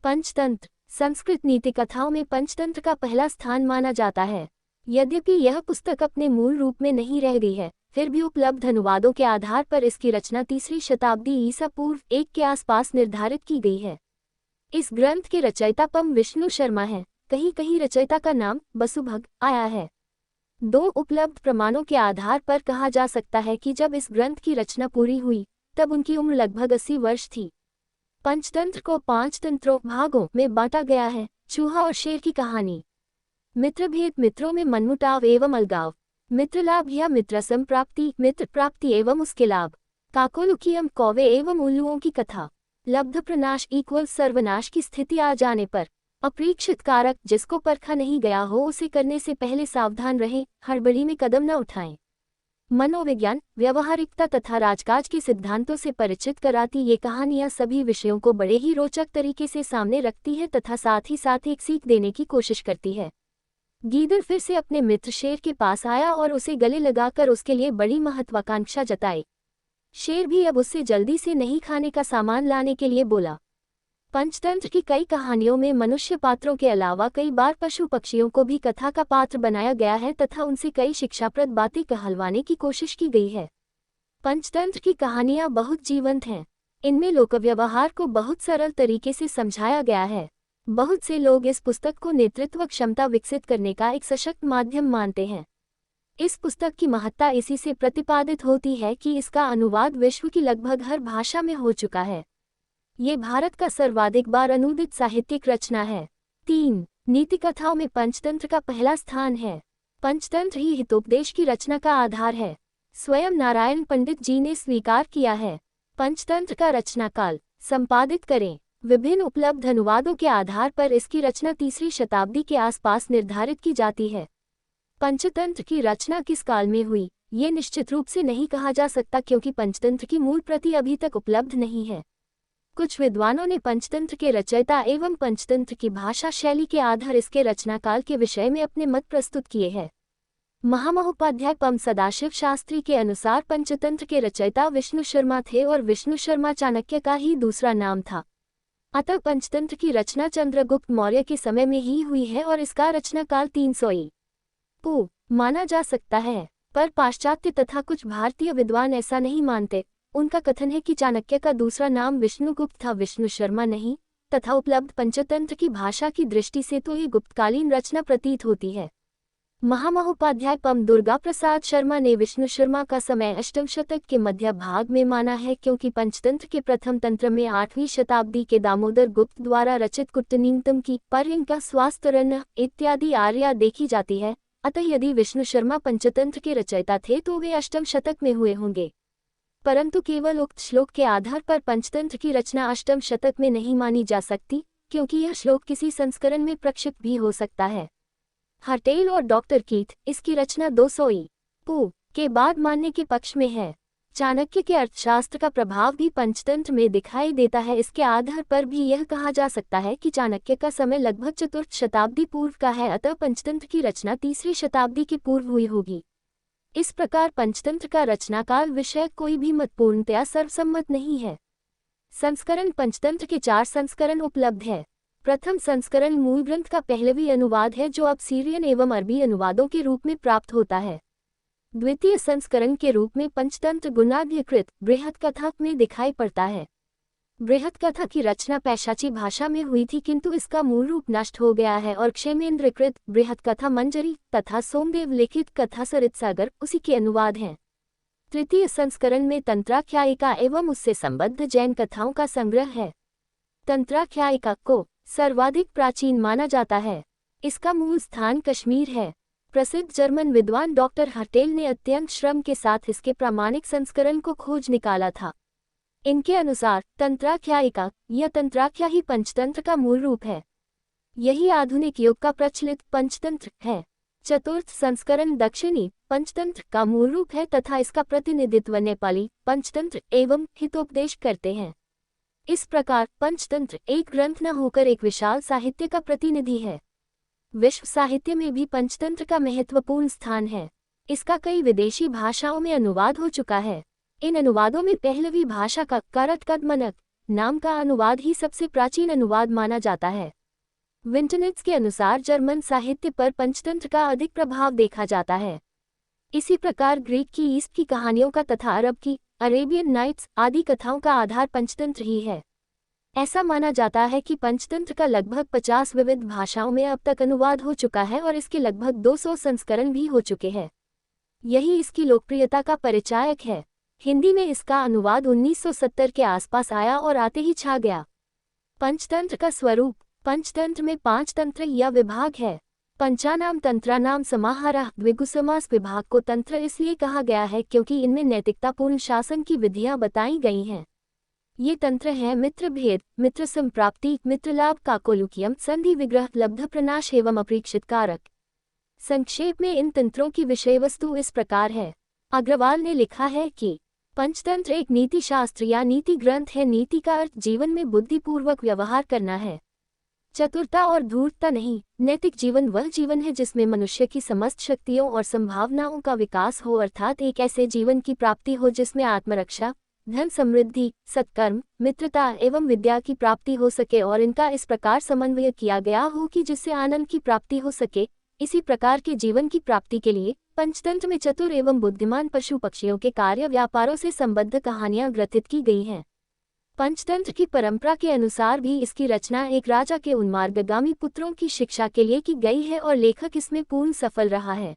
पंचतंत्र संस्कृत नीति कथाओं में पंचतंत्र का पहला स्थान माना जाता है। यद्यपि यह पुस्तक अपने मूल रूप में नहीं रह गई है, फिर भी उपलब्ध अनुवादों के आधार पर इसकी रचना 3री शताब्दी ईसा पूर्व 1 के आसपास निर्धारित की गई है। इस ग्रंथ के रचयिता पम विष्णु शर्मा हैं। कहीं कहीं रचयिता का नाम बसुभग आया है। 2 उपलब्ध प्रमाणों के आधार पर कहा जा सकता है कि जब इस ग्रंथ की रचना पूरी हुई तब उनकी उम्र लगभग 80 वर्ष थी। पंचतंत्र को 5 तंत्रों भागों में बांटा गया है। चूहा और शेर की कहानी। मित्रभेद, मित्रों में मनमुटाव एवं अलगाव। मित्रलाभ या मित्र संप्राप्ति, मित्र प्राप्ति एवं उसके लाभ। काकोलुकियम, कौवे एवं उल्लुओं की कथा। लब्ध प्रनाश इक्वल सर्वनाश की स्थिति आ जाने पर। अप्रीक्षित कारक, जिसको परखा नहीं गया हो उसे करने से पहले सावधान रहें, हड़बड़ी में कदम न उठाएं। मनोविज्ञान, व्यवहारिकता तथा राजकाज के सिद्धांतों से परिचित कराती ये कहानियां सभी विषयों को बड़े ही रोचक तरीके से सामने रखती है तथा साथ ही साथ एक सीख देने की कोशिश करती है। गीदड़ फिर से अपने मित्र शेर के पास आया और उसे गले लगाकर उसके लिए बड़ी महत्वाकांक्षा जताई। शेर भी अब उससे जल्दी से नहीं खाने का सामान लाने के लिए बोला। पंचतंत्र की कई कहानियों में मनुष्य पात्रों के अलावा कई बार पशु पक्षियों को भी कथा का पात्र बनाया गया है तथा उनसे कई शिक्षाप्रद बातें कहलवाने की कोशिश की गई है। पंचतंत्र की कहानियां बहुत जीवंत हैं। इनमें लोक व्यवहार को बहुत सरल तरीके से समझाया गया है। बहुत से लोग इस पुस्तक को नेतृत्व क्षमता विकसित करने का एक सशक्त माध्यम मानते हैं। इस पुस्तक की महत्ता इसी से प्रतिपादित होती है कि इसका अनुवाद विश्व की लगभग हर भाषा में हो चुका है। ये भारत का सर्वाधिक बार अनुदित साहित्यिक रचना है। 3 नीति कथाओं में पंचतंत्र का पहला स्थान है। पंचतंत्र ही हितोपदेश की रचना का आधार है। स्वयं नारायण पंडित जी ने स्वीकार किया है। पंचतंत्र का रचनाकाल संपादित करें। विभिन्न उपलब्ध अनुवादों के आधार पर इसकी रचना 3री शताब्दी के आसपास निर्धारित की जाती है। पंचतंत्र की रचना किस काल में हुई, ये निश्चित रूप से नहीं कहा जा सकता क्योंकि पंचतंत्र की मूल प्रति अभी तक उपलब्ध नहीं है। कुछ विद्वानों ने पंचतंत्र के रचयिता एवं पंचतंत्र की भाषा शैली के आधार इसके रचनाकाल के विषय में अपने मत प्रस्तुत किए हैं। महामहोपाध्याय पम सदाशिव शास्त्री के अनुसार पंचतंत्र के रचयिता विष्णु शर्मा थे और विष्णु शर्मा चाणक्य का ही दूसरा नाम था। अतः पंचतंत्र की रचना चंद्रगुप्त मौर्य के समय में ही हुई है और इसका रचनाकाल 300 ईसा माना जा सकता है, पर पाश्चात्य तथा कुछ भारतीय विद्वान ऐसा नहीं मानते। उनका कथन है कि चाणक्य का दूसरा नाम विष्णुगुप्त था, विष्णु शर्मा नहीं, तथा उपलब्ध पंचतंत्र की भाषा की दृष्टि से तो ये गुप्तकालीन रचना प्रतीत होती है। महामहोपाध्याय पम दुर्गा प्रसाद शर्मा ने विष्णु शर्मा का समय 8वीं शतक के मध्य भाग में माना है क्योंकि पंचतंत्र के प्रथम तंत्र में 8वीं शताब्दी के दामोदर गुप्त द्वारा रचित कुट्टनीतम की पर्यंका स्वास्तरण्य इत्यादि आर्या देखी जाती है। अतः यदि विष्णु शर्मा पंचतंत्र के रचयिता थे तो वे 8वें शतक में हुए होंगे, परंतु केवल उक्त श्लोक के आधार पर पंचतंत्र की रचना 8वें शतक में नहीं मानी जा सकती क्योंकि यह श्लोक किसी संस्करण में प्रक्षिप्त भी हो सकता है। हर्टेल और डॉक्टर कीथ इसकी रचना 200 ईसा के बाद मानने के पक्ष में है। चाणक्य के अर्थशास्त्र का प्रभाव भी पंचतंत्र में दिखाई देता है। इसके आधार पर भी यह कहा जा सकता है कि चाणक्य का समय लगभग 4th शताब्दी पूर्व का है, अतः पंचतंत्र की रचना 3री शताब्दी के पूर्व हुई होगी। इस प्रकार पंचतंत्र का रचनाकाल विषय कोई भी मतपूर्णतया सर्वसम्मत नहीं है। संस्करण पंचतंत्र के 4 संस्करण उपलब्ध है। प्रथम संस्करण मूल ग्रंथ का पहलवी अनुवाद है जो अब सीरियन एवं अरबी अनुवादों के रूप में प्राप्त होता है। द्वितीय संस्करण के रूप में पंचतंत्र गुणाधिकृत बृहत कथा में दिखाई पड़ता है। बृहत कथा की रचना पैशाची भाषा में हुई थी किंतु इसका मूल रूप नष्ट हो गया है और क्षेमेंद्रकृत बृहत कथा मंजरी तथा सोमदेव लिखित कथा सरितसागर उसी के अनुवाद हैं। तृतीय संस्करण में तंत्राख्यायिका एवं उससे संबद्ध जैन कथाओं का संग्रह है। तंत्राख्यायिका को सर्वाधिक प्राचीन माना जाता है। इसका मूल स्थान कश्मीर है। प्रसिद्ध जर्मन विद्वान डॉक्टर हर्टेल ने अत्यंत श्रम के साथ इसके प्रामाणिक संस्करण को खोज निकाला था। इनके अनुसार तंत्राख्यायिका या तंत्राख्या ही पंचतंत्र का मूल रूप है। यही आधुनिक युग का प्रचलित पंचतंत्र है। चतुर्थ संस्करण दक्षिणी पंचतंत्र का मूल रूप है तथा इसका प्रतिनिधित्व नेपाली पंचतंत्र एवं हितोपदेश करते हैं। इस प्रकार पंचतंत्र एक ग्रंथ न होकर एक विशाल साहित्य का प्रतिनिधि है। विश्व साहित्य में भी पंचतंत्र का महत्वपूर्ण स्थान है। इसका कई विदेशी भाषाओं में अनुवाद हो चुका है। इन अनुवादों में पहलवी भाषा का करत कदमनक नाम का अनुवाद ही सबसे प्राचीन अनुवाद माना जाता है। विंटरनिट्स के अनुसार जर्मन साहित्य पर पंचतंत्र का अधिक प्रभाव देखा जाता है। इसी प्रकार ग्रीक की ईस्ट की कहानियों का तथा अरब की अरेबियन नाइट्स आदि कथाओं का आधार पंचतंत्र ही है। ऐसा माना जाता है कि पंचतंत्र का लगभग 50 विविध भाषाओं में अब तक अनुवाद हो चुका है और इसके लगभग 200 संस्करण भी हो चुके हैं। यही इसकी लोकप्रियता का परिचायक है। हिंदी में इसका अनुवाद 1970 के आसपास आया और आते ही छा गया। पंचतंत्र का स्वरूप। पंचतंत्र में 5 तंत्र या विभाग है। पंचानाम तंत्रानाम समाहारः। द्विगुसमास विभाग को तंत्र इसलिए कहा गया है क्योंकि इनमें नैतिकतापूर्ण शासन की विधियां बताई गई हैं। ये तंत्र हैं मित्र भेद, मित्र संप्राप्ति, मित्रलाभ, काकोलुकियम, संधि विग्रह, लब्ध प्रनाश एवं अप्रीक्षित कारक। संक्षेप में इन तंत्रों की विषय वस्तु इस प्रकार है। अग्रवाल ने लिखा है कि पंचतंत्र एक नीति शास्त्र या नीति ग्रंथ है। नीति का अर्थ जीवन में बुद्धिपूर्वक व्यवहार करना है, चतुरता और धूर्तता नहीं। नैतिक जीवन वह जीवन है जिसमें मनुष्य की समस्त शक्तियों और संभावनाओं का विकास हो, अर्थात एक ऐसे जीवन की प्राप्ति हो जिसमें आत्मरक्षा, धन समृद्धि, सत्कर्म, मित्रता एवं विद्या की प्राप्ति हो सके और इनका इस प्रकार समन्वय किया गया हो कि जिससे आनंद की प्राप्ति हो सके। इसी प्रकार के जीवन की प्राप्ति के लिए पंचतंत्र में चतुर एवं बुद्धिमान पशु पक्षियों के कार्य व्यापारों से संबद्ध कहानियां ग्रथित की गई हैं। पंचतंत्र की परंपरा के अनुसार भी इसकी रचना एक राजा के उन्मार्गगामी पुत्रों की शिक्षा के लिए की गई है और लेखक इसमें पूर्ण सफल रहा है।